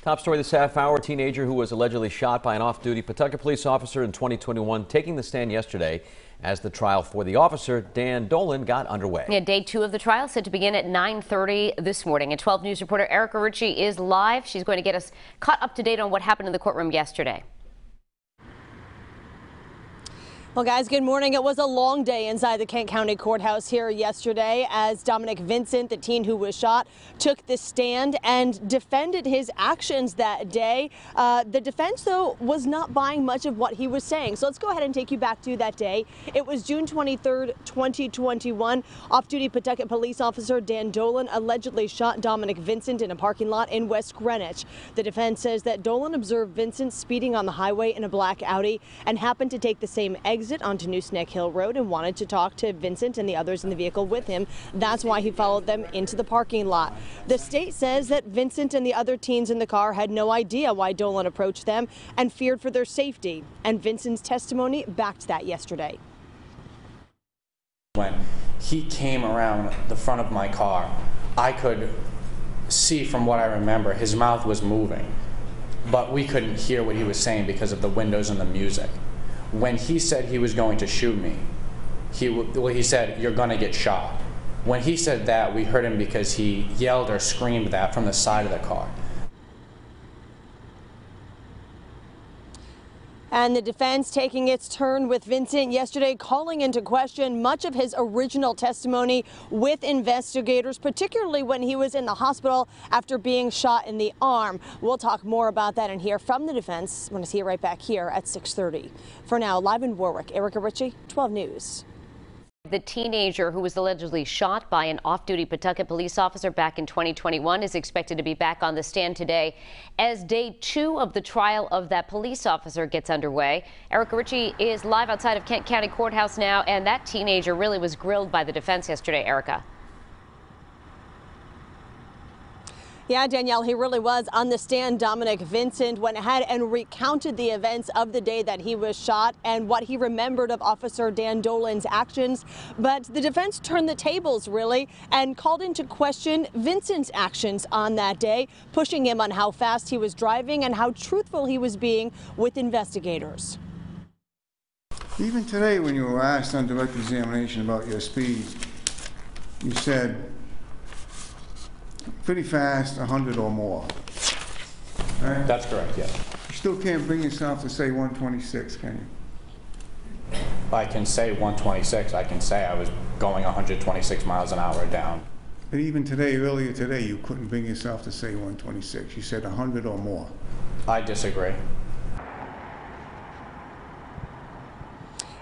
Top story this half hour, a teenager who was allegedly shot by an off-duty Pawtucket police officer in 2021 taking the stand yesterday as the trial for the officer, Dan Dolan, got underway. Yeah, day 2 of the trial set to begin at 9:30 this morning. And 12 News reporter Erica Ritchie is live. She's going to get us caught up to date on what happened in the courtroom yesterday. Well, guys, good morning. It was a long day inside the Kent County Courthouse here yesterday as Dominic Vincent, the teen who was shot, took the stand and defended his actions that day. The defense, though, was not buying much of what he was saying. So let's go ahead and take you back to that day. It was June 23rd, 2021. Off-duty Pawtucket police officer Dan Dolan allegedly shot Dominic Vincent in a parking lot in West Greenwich. The defense says that Dolan observed Vincent speeding on the highway in a black Audi and happened to take the same exit onto New Snake Hill Road and wanted to talk to Vincent and the others in the vehicle with him. That's why he followed them into the parking lot. The state says that Vincent and the other teens in the car had no idea why Dolan approached them and feared for their safety. And Vincent's testimony backed that yesterday. When he came around the front of my car, I could see from what I remember his mouth was moving, but we couldn't hear what he was saying because of the windows and the music. When he said he was going to shoot me, he said, "You're going to get shot." When he said that, we heard him because he yelled or screamed that from the side of the car. And the defense taking its turn with Vincent yesterday, calling into question much of his original testimony with investigators, particularly when he was in the hospital after being shot in the arm. We'll talk more about that and hear from the defense. I want to see you right back here at 6:30. For now, live in Warwick, Erica Ritchie, 12 News. The teenager who was allegedly shot by an off-duty Pawtucket police officer back in 2021 is expected to be back on the stand today as day 2 of the trial of that police officer gets underway. Erica Ritchie is live outside of Kent County Courthouse now, and that teenager really was grilled by the defense yesterday, Erica. Yeah, Danielle, he really was on the stand. Dominic Vincent went ahead and recounted the events of the day that he was shot and what he remembered of Officer Dan Dolan's actions. But the defense turned the tables, really, and called into question Vincent's actions on that day, pushing him on how fast he was driving and how truthful he was being with investigators. Even today, when you were asked on direct examination about your speed, you said, pretty fast, 100 or more. Right? That's correct, yes. You still can't bring yourself to say 126, can you? I can say 126. I can say I was going 126 miles an hour down. But even today, earlier today, you couldn't bring yourself to say 126. You said 100 or more. I disagree.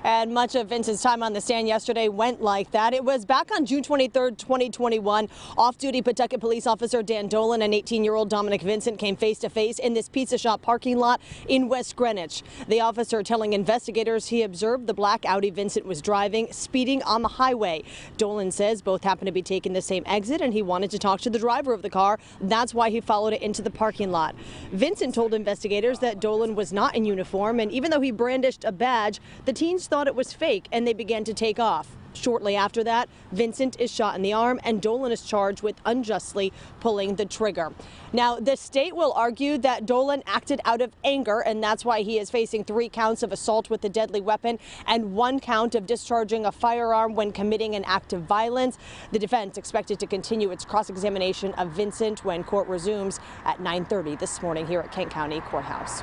And much of Vincent's time on the stand yesterday went like that. It was back on June 23rd, 2021. Off-duty Pawtucket police officer Dan Dolan and 18-year-old Dominic Vincent came face-to-face in this pizza shop parking lot in West Greenwich. The officer telling investigators he observed the black Audi Vincent was driving, speeding on the highway. Dolan says both happened to be taking the same exit and he wanted to talk to the driver of the car. That's why he followed it into the parking lot. Vincent told investigators that Dolan was not in uniform, and even though he brandished a badge, the teens thought it was fake and they began to take off. Shortly after that, Vincent is shot in the arm and Dolan is charged with unjustly pulling the trigger. Now, the state will argue that Dolan acted out of anger and that's why he is facing 3 counts of assault with a deadly weapon and 1 count of discharging a firearm when committing an act of violence. The defense expected to continue its cross-examination of Vincent when court resumes at 9:30 this morning here at Kent County Courthouse.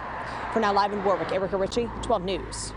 For now, live in Warwick, Erica Ritchie, 12 News.